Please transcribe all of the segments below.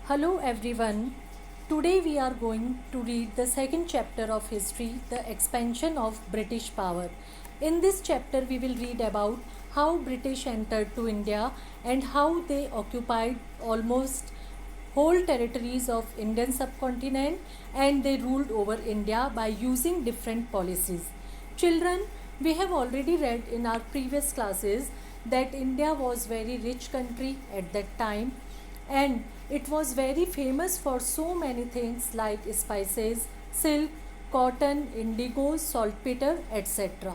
Hello everyone. Today we are going to read the second chapter of history, the expansion of British power. In this chapter we will read about how British entered to India and how they occupied almost whole territories of Indian subcontinent and they ruled over India by using different policies. Children, we have already read in our previous classes that India was very rich country at that time and it was very famous for so many things like spices, silk, cotton, indigo, saltpeter, etc.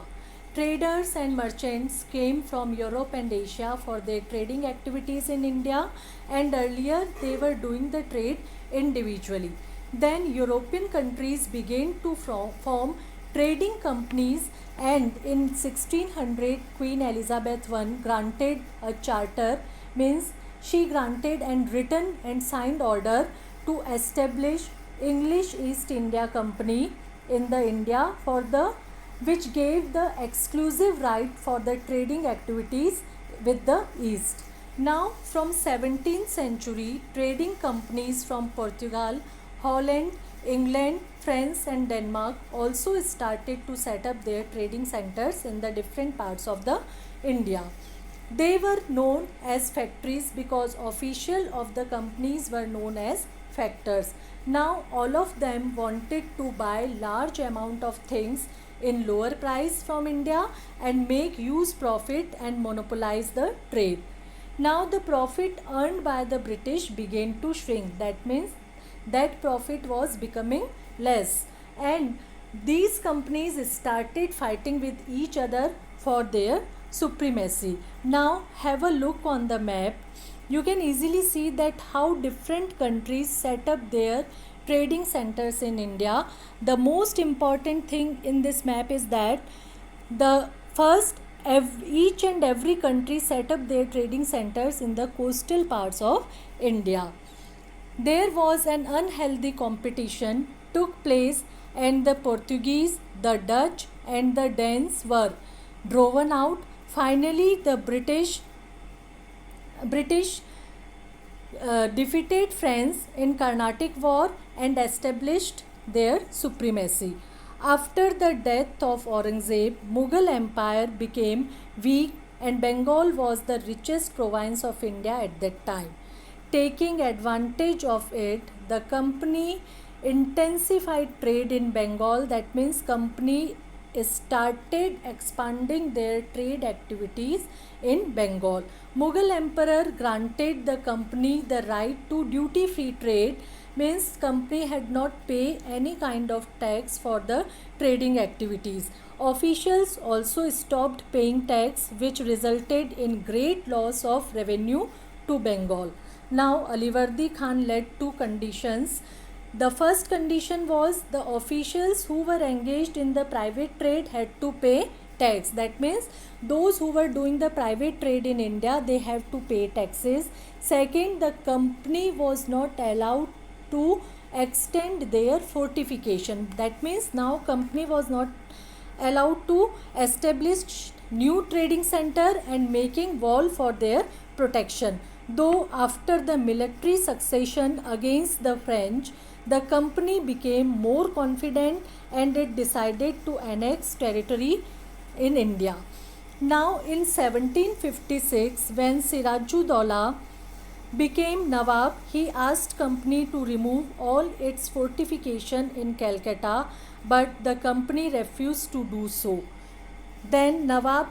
Traders and merchants came from Europe and Asia for their trading activities in India, and earlier they were doing the trade individually. Then European countries began to form trading companies, and in 1600 Queen Elizabeth I granted a charter, means she granted and written and signed order to establish English East India Company in the India for the which gave the exclusive right for the trading activities with the East. Now from 17th century, trading companies from Portugal, Holland, England, France and Denmark also started to set up their trading centers in the different parts of the India. They were known as factories because official of the companies were known as factors. Now all of them wanted to buy large amount of things in lower price from India and make huge profit and monopolize the trade. Now the profit earned by the British began to shrink. That means that profit was becoming less, and these companies started fighting with each other for their supremacy. Now have a look on the map. You can easily see that how different countries set up their trading centers in India. The most important thing in this map is that the first each and every country set up their trading centers in the coastal parts of India. There was an unhealthy competition took place, and the Portuguese, the Dutch and the Danes were driven out. Finally the British defeated France in Carnatic War and established their supremacy. After the death of Aurangzeb, Mughal Empire became weak and Bengal was the richest province of India at that time. Taking advantage of it, the company intensified trade in Bengal. That means company started expanding their trade activities in Bengal. Mughal Emperor granted the company the right to duty free trade, means company had not pay any kind of tax for the trading activities. Officials also stopped paying tax, which resulted in great loss of revenue to Bengal. Now Alivardi Khan led two conditions. The first condition was the officials who were engaged in the private trade had to pay tax. That means those who were doing the private trade in India, they have to pay taxes. Second, the company was not allowed to extend their fortification. That means now company was not allowed to establish new trading center and making wall for their protection. Though after the military succession against the French, the company became more confident and it decided to annex territory in India. Now in 1756, when Sirajuddaula became Nawab, he asked company to remove all its fortification in Calcutta, but the company refused to do so. Then Nawab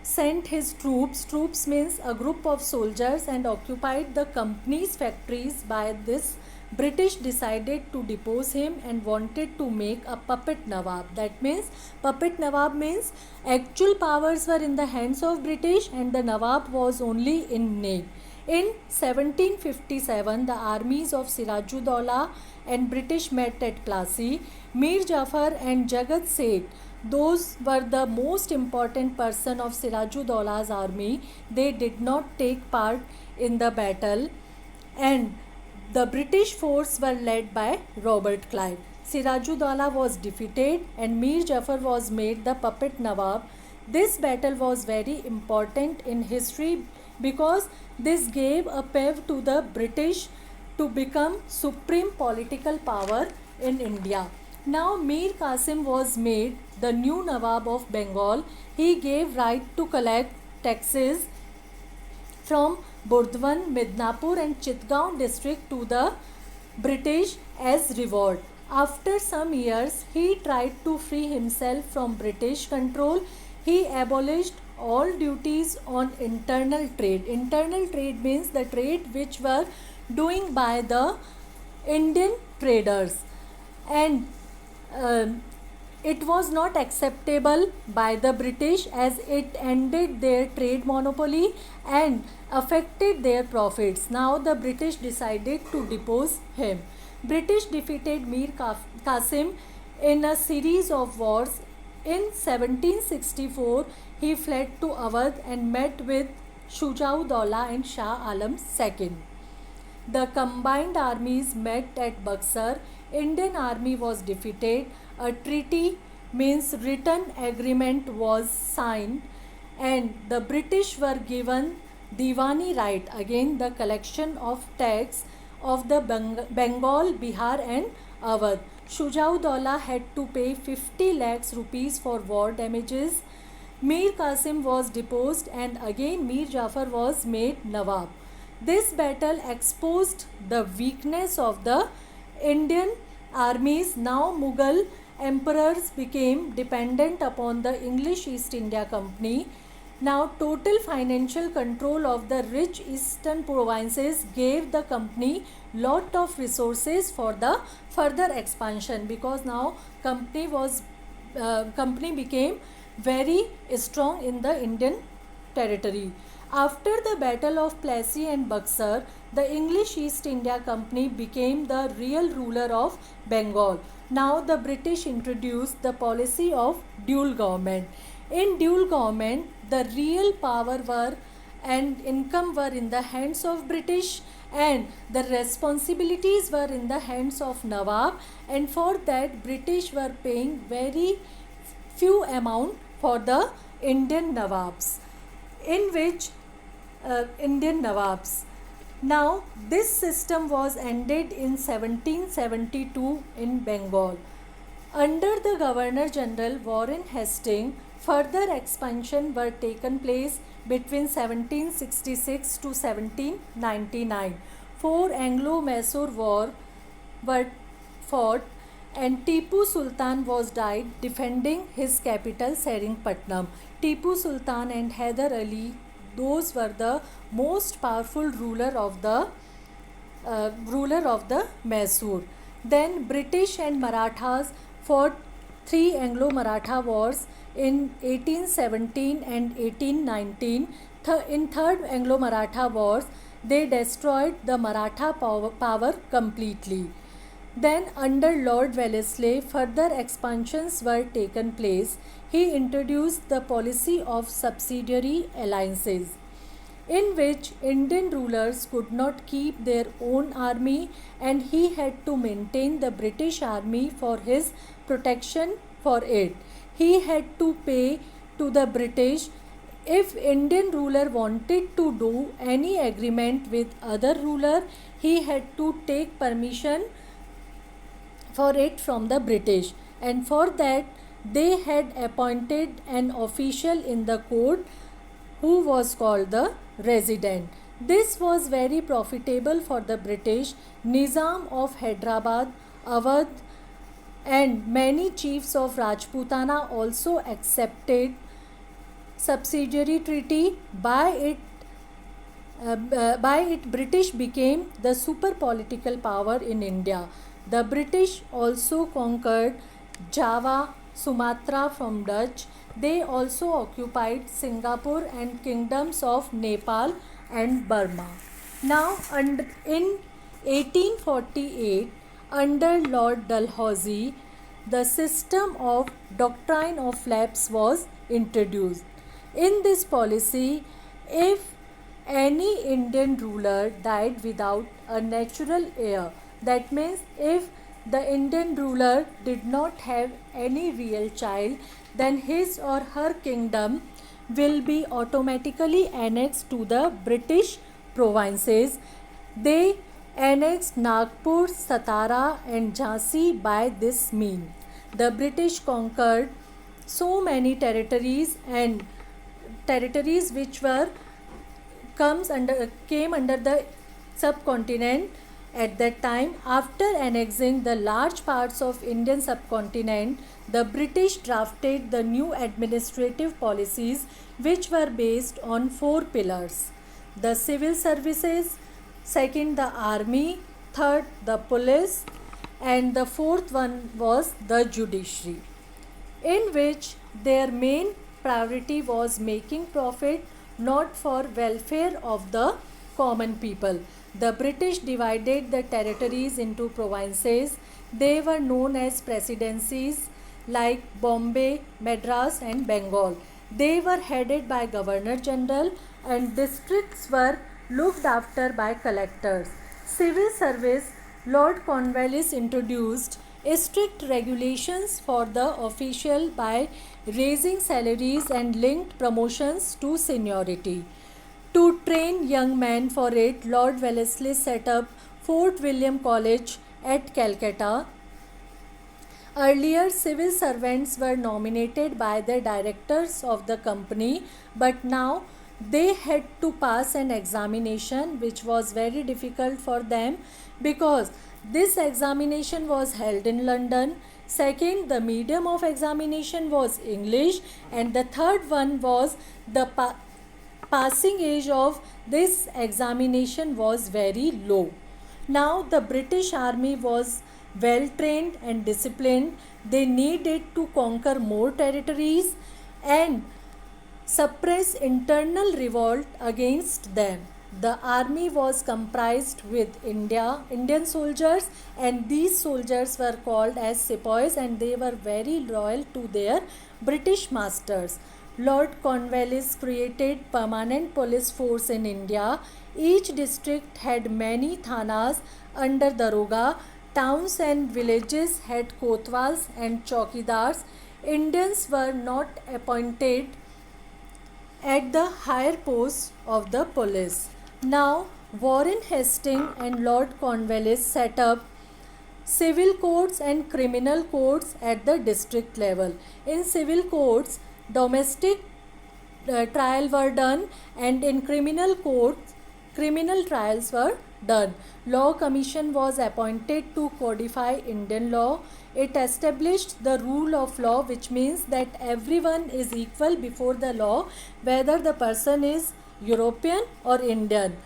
sent his troops means a group of soldiers, and occupied the company's factories. By this, British decided to depose him and wanted to make a puppet Nawab. That means puppet Nawab means actual powers were in the hands of British and the Nawab was only in name. In 1757, the armies of Sirajuddaula and British met at Plassey. Mir Jafar and Jagat Seth, those were the most important person of Sirajuddaula's army. They did not take part in the battle, and the British force were led by Robert Clive. Sirajuddaula was defeated and Mir Jafar was made the puppet Nawab. This battle was very important in history because this gave a pave to the British to become supreme political power in India. Now Mir Qasim was made the new Nawab of Bengal. He gave right to collect taxes from Burdwan, Midnapur and Chitgaon district to the British as reward. After some years, he tried to free himself from British control. He abolished all duties on internal trade. Internal trade means the trade which were doing by the Indian traders, and it was not acceptable by the British as it ended their trade monopoly and affected their profits. Now the British decided to depose him. British defeated Mir Qasim in a series of wars. In 1764, he fled to Awadh and met with Shujauddaulah and Shah Alam II. The combined armies met at Buxar. Indian army was defeated. A treaty means written agreement was signed and the British were given Diwani right, again the collection of tax of the Bengal, Bihar and Awadh. Shujauddaulah had to pay 50 lakhs rupees for war damages. Mir Qasim was deposed and again Mir Jafar was made Nawab. This battle exposed the weakness of the Indian armies. Now Mughal emperors became dependent upon the English East India Company. Now total financial control of the rich eastern provinces gave the company lot of resources for the further expansion, because now company became very strong in the Indian territory. After the Battle of Plassey and Buxar, the English East India Company became the real ruler of Bengal. Now the British introduced the policy of dual government. In dual government, the real power and income were in the hands of British and the responsibilities were in the hands of Nawab, and for that British were paying very few amount for the Indian Nawabs, in which Indian Nawabs. Now this system was ended in 1772 in Bengal. Under the Governor General Warren Hastings, further expansion were taken place between 1766 to 1799. 4 Anglo-Mysore War were fought and Tipu Sultan was died defending his capital Seringatpatnam. Tipu Sultan and Hyder Ali, those were the most powerful ruler of the Mysore. Then British and Marathas fought 3 Anglo-Maratha wars in 1817 and 1819. In third Anglo-Maratha wars, they destroyed the Maratha power completely. Then under Lord Wellesley, further expansions were taken place. He introduced the policy of subsidiary alliances, in which Indian rulers could not keep their own army and he had to maintain the British army for his protection for it. He had to pay to the British. If Indian ruler wanted to do any agreement with other ruler, he had to take permission for it from the British, and for that they had appointed an official in the court who was called the resident. This was very profitable for the British. Nizam of Hyderabad, Awadh and many chiefs of Rajputana also accepted subsidiary treaty. By it British became the super political power in India. The British also conquered Java, Sumatra from Dutch. They also occupied Singapore and kingdoms of Nepal and Burma. Now in 1848, under Lord Dalhousie, the system of doctrine of lapse was introduced. In this policy, if any Indian ruler died without a natural heir, that means if the Indian ruler did not have any real child, then his or her kingdom will be automatically annexed to the British provinces. They annexed Nagpur, Satara and Jhansi. By this mean, the British conquered so many territories which were came under the subcontinent at that time. After annexing the large parts of Indian subcontinent, the British drafted the new administrative policies which were based on four pillars: the civil services, second the army, third the police, and the fourth one was the judiciary, in which their main priority was making profit, not for welfare of the common people. The British divided the territories into provinces. They were known as presidencies, like Bombay, Madras and Bengal. They were headed by Governor General, and districts were looked after by collectors. Civil service: Lord Cornwallis introduced strict regulations for the official by raising salaries and linked promotions to seniority. To train young men for it, Lord Wellesley set up Fort William College at Calcutta. Earlier, civil servants were nominated by the directors of the company, but now they had to pass an examination which was very difficult for them, because this examination was held in London. Second, the medium of examination was English, and the third one was the passing age of this examination was very low. Now the British army was well trained and disciplined. They needed to conquer more territories and suppress internal revolt against them. The army was comprised with Indian soldiers, and these soldiers were called as sepoys, and they were very loyal to their British masters. Lord Cornwallis created permanent police force in India. Each district had many thanas under daroga. Towns and villages had kotwals and chowkidars. Indians were not appointed at the higher posts of the police. Now, Warren Hastings and Lord Cornwallis set up civil courts and criminal courts at the district level. In civil courts, domestic trial were done, and in criminal courts, criminal trials were done. Law Commission was appointed to codify Indian law. It established the rule of law, which means that everyone is equal before the law, whether the person is European or Indian.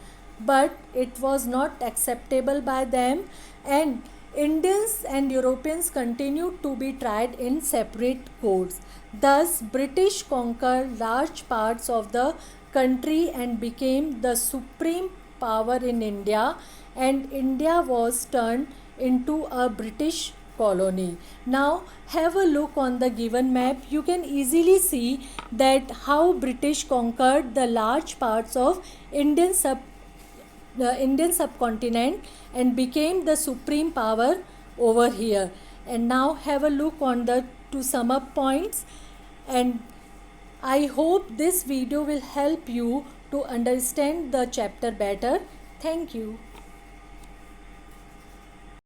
But it was not acceptable by them, and Indians and Europeans continued to be tried in separate courts. Thus, British conquered large parts of the country and became the supreme power in India, and India was turned into a British colony. Now have a look on the given map. You can easily see that how British conquered the large parts of the Indian subcontinent and became the supreme power over here. And now have a look on the to sum up points, and I hope this video will help you to understand the chapter better. Thank you.